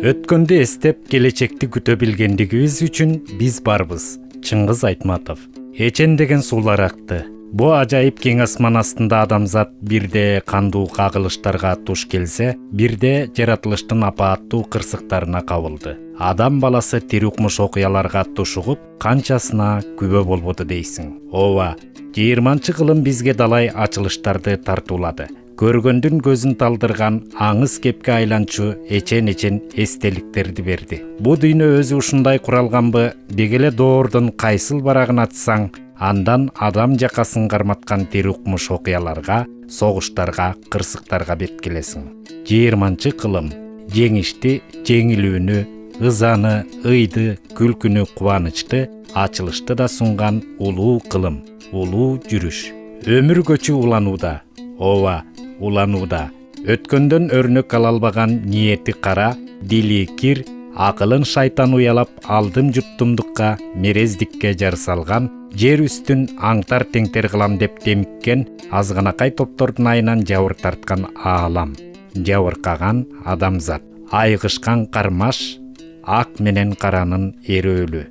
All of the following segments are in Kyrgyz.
Өткөндү эстеп, келечекти күтө билгендигибиз үчүн биз барбыз. Чыңгыз Айтматов. Эчен деген суулар акты. Бу ажайып кең асман астында адамзат бирде кандуу кагылыштарга туш келсе, бирде жаратылыштын апааттуу кырсыктарына кабылды. Адам баласы тирукмуш окуяларга тушугуп, канчасына күбө болбоду дейсиң. Ооба, 20-кылым бизге далай ачылыштарды тартуулады. Көргөндүн көзүн талдырган аңыз кепке айланчу эчен эстеликтерди берди. Бу дүйнө өзү ушундай куралганбы, дегеле доордун кайсыл барагын ачсаң, андан адам жакасын карматкан тирукмуш окуяларга, согуштарга, кырсыктарга бет келесиң. 20-кылым жеңишти, жеңилүүнү, ызаны, ыйды, күлкүнү, кубанычты, ачылышты да сунган улуу кылым, улуу жүрүш. Өмүр көчү уланууда. Ооба, уланууда. Өткөндөн өрнөк ала албаган ниети кара, дили кир, акылын шайтан уялап алдым жуттумдукка, мерездикке жар салган, жер үстүн аңтар теңтер кылам деп демиккен, азганакай топтордун айынан жабыр тарткан аалам, жабыркаган адамзат, айгышкан кармаш, ак менен каранын эрөөлү.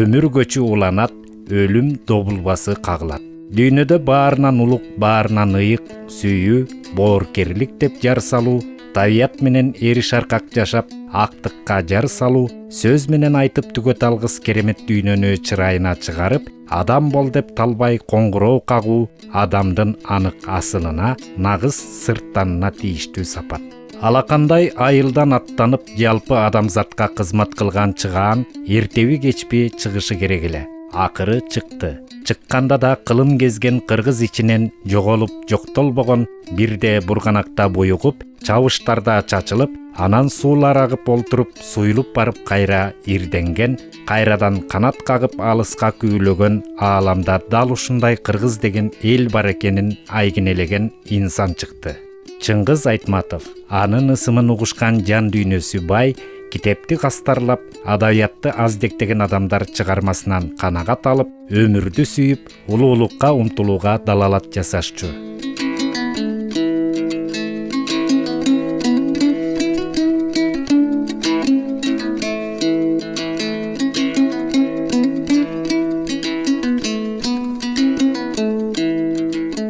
Өмүр көчү уланат, өлүм добулбасы кагылат. Дүйнөдө баарынан улук, баарынан ыйык, сүйүү, бооркерлик деп жар салуу, табият менен эри шаркак жашап, актыкка жар салуу, сөз менен айтып түгөт алгыс керемет дүйнөнү чырайына чыгарып, адам бол деп талбай коңгуроо кагуу, адамдын анык асылына, нагыз сырттанына тийиштүү сапат. Алакандай айылдан аттанып, жалпы адамзатка кызмат кылган чыгаан эртеби кечпи чыгышы керек эле. Акыры чыкты. Чыкканда да кылым кезген кыргыз ичинен жоголуп жоктолбогон, бирде бурганакта буюгуп, чабыштарда чачылып, анан суулар агып олтуруп, суюлуп барып кайра ирденген, кайрадан канат кагып алыска күүлөгөн, ааламда дал ушундай кыргыз деген эл бар экенин айгинелеген инсан чыкты. Чыңгыз Айтматов. Анын ысымын угушкан жан дүйнөсү бай, китепти кастарлап, адабиятты аздектеген адамдар чыгармасынан канагат алып, өмүрдү сүйүп, улуулукка умтулууга далалат жасашчу.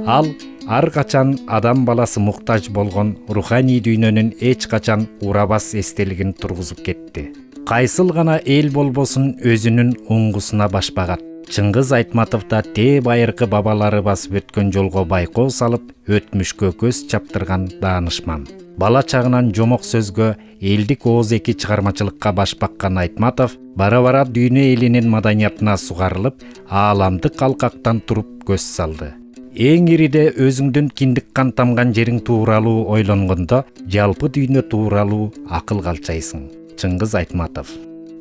Ал ар качан адам баласы муктаж болгон руханий дүйнөнүн эч качан урабас эстелигин тургузуп кетти. Кайсыл гана эл болбосун өзүнүн уңгусуна башпагат. Чыңгыз Айтматов да байыркы бабалары басып өткөн жолго байкоо салып, өтмүшкө көз чаптырган даанышман. Бала чагынан жомок сөзгө, элдик ооз эки чыгармачылыкка баш баккан Айтматов бара-бара дүйнө элинин маданиятына сугарылып, ааламдык алкактан туруп көз салды. Эң ириде өзүңдүн киндик кан тамган жериң тууралуу ойлонгондо, жалпы дүйнө тууралуу акыл калчайсың. Чыңгыз Айтматов.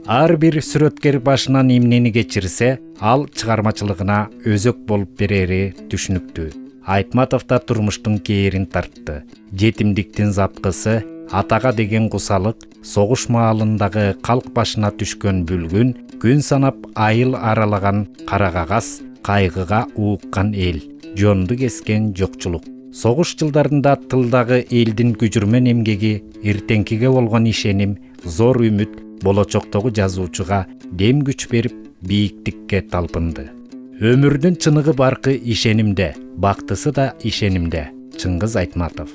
Ар бир сүрөткер башынан эмнени кечирсе, ал чыгармачылыгына өзөк болуп берери түшүнүктүү. Айтматов да турмуштун кээрин тартты. Жетимдиктин запкысы, атага деген кусалык, согуш маалындагы калк башына түшкөн бүлгүн, күн санап айыл аралаган кара кагаз, кайгыга ууккан эл, жонду кескен жокчулук. Согуш жылдарында тылдагы элдин күжүрмөн эмгеги, эртеңкиге болгон ишеним, зор үмүт болочоктогу жазуучуга дем күч берип, бийиктикке талпынды. Өмүрдүн чыныгы баркы ишенимде, бактысы да ишенимде. Чыңгыз Айтматов.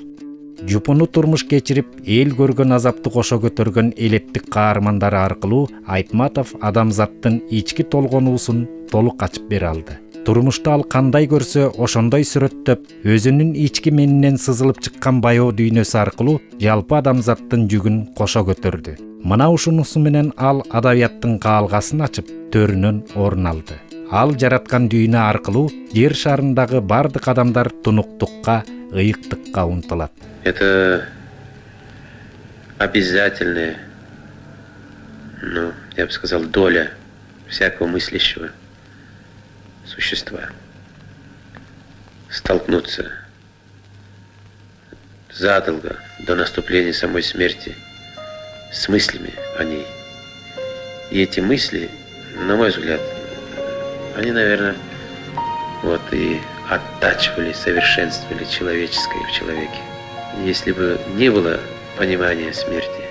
Жупуну турмуш кечирип, эл көргөн азапты кошо көтөргөн элеттик каармандары аркылуу Айтматов адамзаттын ички толгонуусун толук ачып бере алды. Турмушта ал кандай көрсө, ошондой сүрөттөп, өзүнүн ички менинен сызылып чыккан баяу дүйнөсү аркылуу жалпы адамзаттын жүгүн кошо көтөрдү. Мына ушунусу менен ал адабияттын каалгасын ачып, төрүнөн орун алды. Ал жараткан дүйнө аркылуу жер шарындагы бардык адамдар тунуктукка, ыйыктыкка умтулат. Это обязательная, я бы сказал, доля всякого мыслящего существа. Столкнуться задолго до наступления самой смерти с мыслями о ней. И эти мысли, на мой взгляд, они, наверное, и оттачивали, совершенствовали человеческое в человеке. Если бы не было понимания смерти,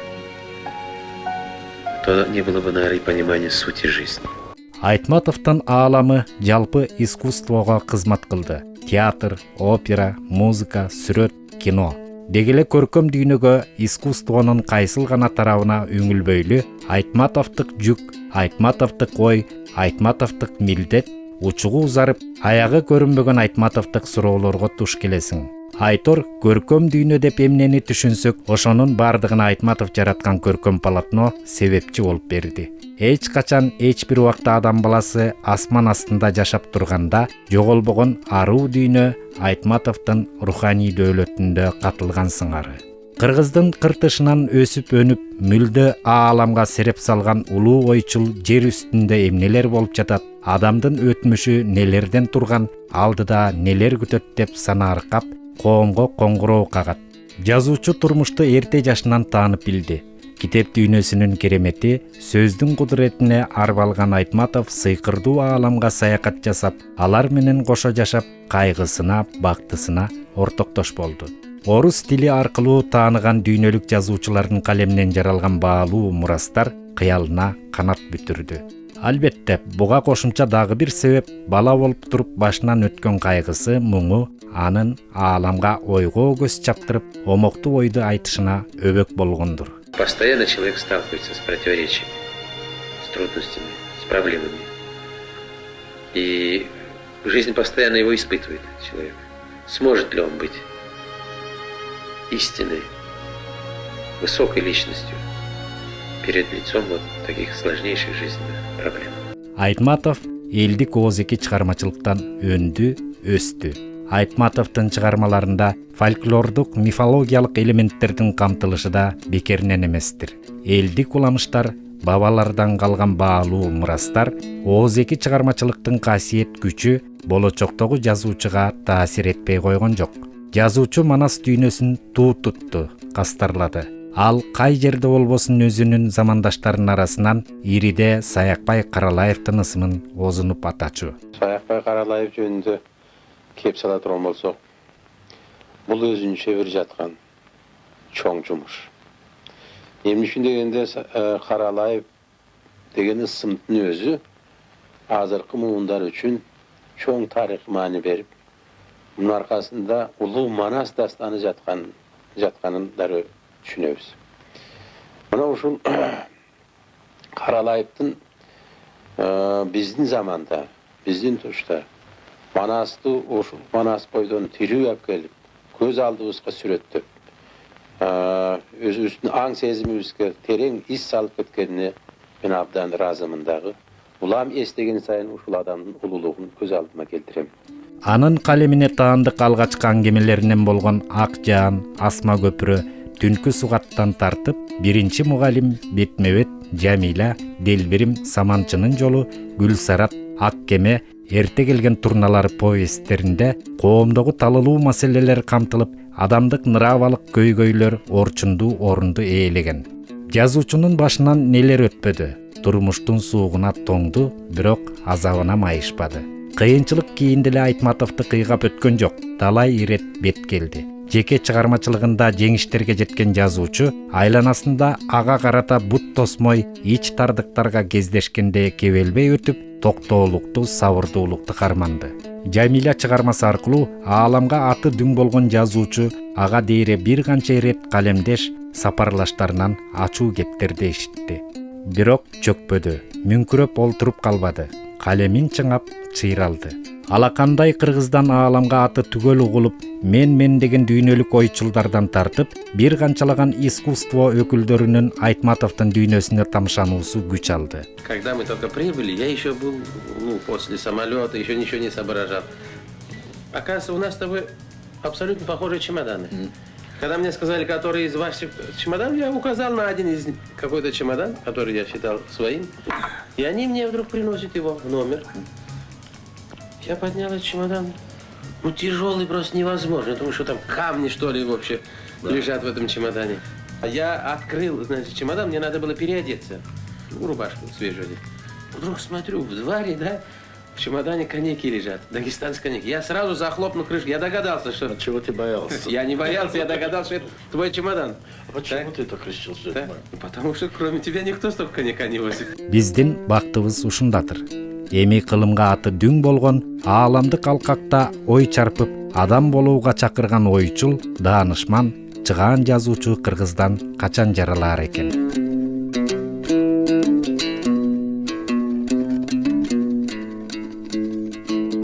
то не было бы, наверное, и понимания сути жизни. Айтматовдун ааламы жалпы искусствого кызмат кылды. Театр, опера, музыка, сүрөт, кино. Дегеле көркөм дүйнөгө искусствонун кайсыл гана тарабына үңүлбөйлү Айтматовдук жүк, Айтматовдук ой, Айтматовдук милдет учугу узарып, аягы көрүнбөгөн Айтматовдук суроолорго туш келесиң. Айтор көркөм дүйнө деп эмнени түшүнсөк, ошонун бардыгына Айтматов жараткан көркөм полотно себепчи болуп берди. Эч качан эч бир убакта адам баласы асман астында жашап турганда жоголбогон аруу дүйнө Айтматовдун руханий дөөлөтүндө катылган сыңары. Кыргыздын кыртышынан өсүп өнүп, мүлдө ааламга сереп салган улуу ойчул жер үстүндө эмнелер болуп жатат, адамдын өтмүшү нелерден турган, алдыда нелер күтөт деп сана аркап, коомго коңгуроо кагат. Жазуучу турмушту эрте жашынан таанып билди. Китеп дүйнөсүнүн керемети сөздүн кудуретине арбалган Айтматов сыйкырдуу ааламга саякат жасап, алар менен кошо жашап, кайгысына, бактысына ортоктош болду. Орус тили аркылуу тааныган дүйнөлүк жазуучулардын калеминен жаралган баалуу мурастар кыялына канат бүтүрдү. Албетте, буга кошумча дагы бир себеп бала болуп туруп башынан өткөн кайгысы, муңу анын ааламга ойго көз чаптырып, омоктуу ойду айтышына өбөк болгондур. Постоянно человек сталкивается с противоречиями, с трудностями, с проблемами. И жизнь постоянно его испытывает, человек. Сможет ли он быть истинной, высокой личностью перед лицом вот таких сложнейших жизненных проблем. Айтматов элдик оозеки чыгармачылыктан өндү, өстү. Айтматовдун чыгармаларында фольклордук, мифологиялык элементтердин камтылышы да бекеринен эместир. Элдик уламыштар, бабалардан калган баалуу мурастар, оозеки чыгармачылыктын касиет күчү болочоктогу жазуучуга таасир этпей койгон жок. Жазуучу манас дүйнөсүн туу тутту, кастарлады. Ал кай жерде болбосун өзүнүн замандаштарынын арасынан ириде Саякбай Каралаевдин ысымын озунуп атачу. Саякбай Каралаев жөнүндө кеп сала турган болсок, бул өзүнчө бир жаткан чоң жумуш. Эмне үчүн дегенде Каралаев деген ысымдын өзү азыркы муундар үчүн чоң тарих маани берип, мунун аркасында улуу Манас дастаны жатканын дароо түшүнөбүз. Мына ушул Каралаевдин биздин заманда, биздин тушта Манасты ушул Манас бойдон тирүү алып келип, көз алдыбызга сүрөттөп, өзүбүздүн аң сезимибизге терең из салып кеткенине мен абдан ыраазымын дагы. Улам эстеген сайын ушул адамдын улуулугун көз алдыма келтирем. Анын калемине таандык алгачкы аңгемелеринен болгон Ак Жаан, Асма көпүрө, Түнкү сугаттан тартып, биринчи мугалим, Бетме-бет, Жамиля, Делбирим, Саманчынын жолу, Гүлсарат, Ак кеме, Эрте келген турналар повесттеринде коомдогу талылуу маселелер камтылып, адамдык нравалык көйгөйлөр орчундуу орунду ээлеген. Жазуучунун башынан нелер өтпөдү, турмуштун суугуна тоңду, бирок азабына майышпады. Кыйынчылык кийинде эле Айтматовду кыйгап өткөн жок, талай ирет бет келди. Жеке чыгармачылыгында жеңиштерге жеткен жазуучу айланасында ага карата бут тосмой, ич тардыктарга кездешкенде кебелбей өтүп, токтоолукту, сабырдуулукту карманды. Жамиля чыгармасы аркылуу ааламга аты дүң болгон жазуучу ага дейре бир канча ирет калемдеш, сапарлаштарынан ачуу кептерди эшитти. Бирок чөкпөдү, мүңкүрөп олтуруп калбады. Калемин чыңап чыйралды. Алакандай кыргыздан ааламга аты түгөл угулуп, мен деген дүйнөлүк ойчулдардан тартып, бир канчалаган искусство өкүлдөрүнүн Айтматовдун дүйнөсүнө тамшануусу күч алды. Когда мы только прибыли, я еще был, после самолета, еще ничего не соображал. Оказывается, у нас с тобой абсолютно похожие чемоданы. Когда мне сказали, который из ваших чемоданов, я указал на один из какой-то чемодан, который я считал своим. И они мне вдруг приносят его в номер. Я поднял этот чемодан. Ну, тяжелый просто невозможно. Я думаю, что там камни, что ли, вообще лежат в этом чемодане. А я открыл, значит, чемодан, мне надо было переодеться. Рубашку свежую одеть. Вдруг смотрю, в дворе, да, В чемодане коньяки лежат, дагестанский коньяк. Я сразу захлопнул крышку, я догадался, что... Чего ты боялся? Я не боялся, я догадался, что это твой чемодан. А почему ты так решил, что Да? это мой? Потому что кроме тебя никто столько коньяка не возит. Биздин бактыбыз ушундатыр. Эми кылымга аты дүң болгон, ааламдык алкакта ой чарпып, адам болууга чакырган ойчул, даанышман, чыгаан жазуучу Кыргыздан качан жаралар экен?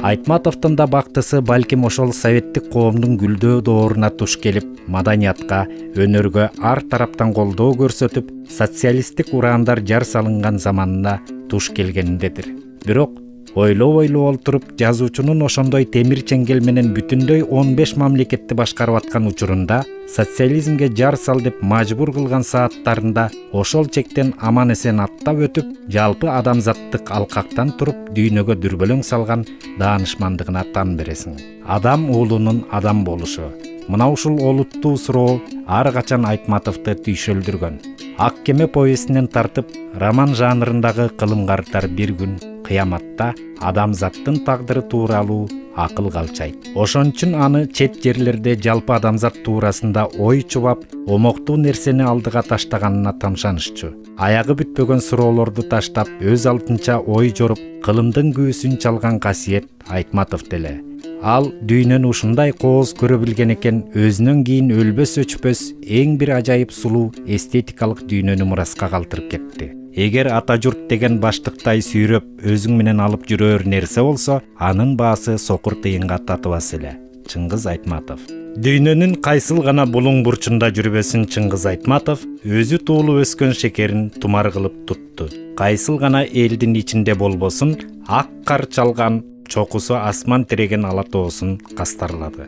Айтматовдун да бактысы балким ошол советтик коомдун гүлдөө дооруна туш келип, маданиятка, өнөргө ар тараптан колдоо көрсөтүп, социалисттик ураандар жар салынган заманына туш келгениндедир. Бирок ойлоп олтуруп, жазуучунун ошондой темир чеңгел менен бүтүндөй 15 мамлекетти башкарып аткан учурунда социализмге жар сал деп мажбур кылган сааттарында ошол чектен аман эсен аттап өтүп, жалпы адамзаттык алкактан туруп дүйнөгө дүрбөлөң салган даанышмандыгына тан бересиң. Адам уулунун адам болушу. Мына ушул олуттуу суроо ар качан Айтматовду түйшөлдүргөн. Ак кеме повестинен тартып, роман жанрындагы кылымгартар бир күн кыяматта адамзаттын тагдыры тууралуу акыл калчайт. Ошон үчүн аны чет жерлерде жалпы адамзат туурасында ой чубап, омоктуу нерсени алдыга таштаганына тамшанышчу. Аягы бүтпөгөн суроолорду таштап, өз алдынча ой жоруп, кылымдын күүсүн чалган касиет Айтматов деле. Ал дүйнөнү ушундай кооз көрө билген экен, өзүнөн кийин өлбөс өчпөс эң бир ажайып сулуу эстетикалык дүйнөнү мураска калтырып кетти. Эгер ата журт деген баштыктай сүйрөп, өзүң менен алып жүрөр нерсе болсо, анын баасы сокур тыйынга татыбас эле. Чыңгыз Айтматов. Дүйнөнүн кайсыл гана булуң бурчунда жүрбөсүн Чыңгыз Айтматов өзү туулуп өскөн шекерин тумар кылып тутту. Кайсыл гана элдин ичинде болбосун, ак кар чалган, чокусу асман тиреген ала тоосун кастарлады.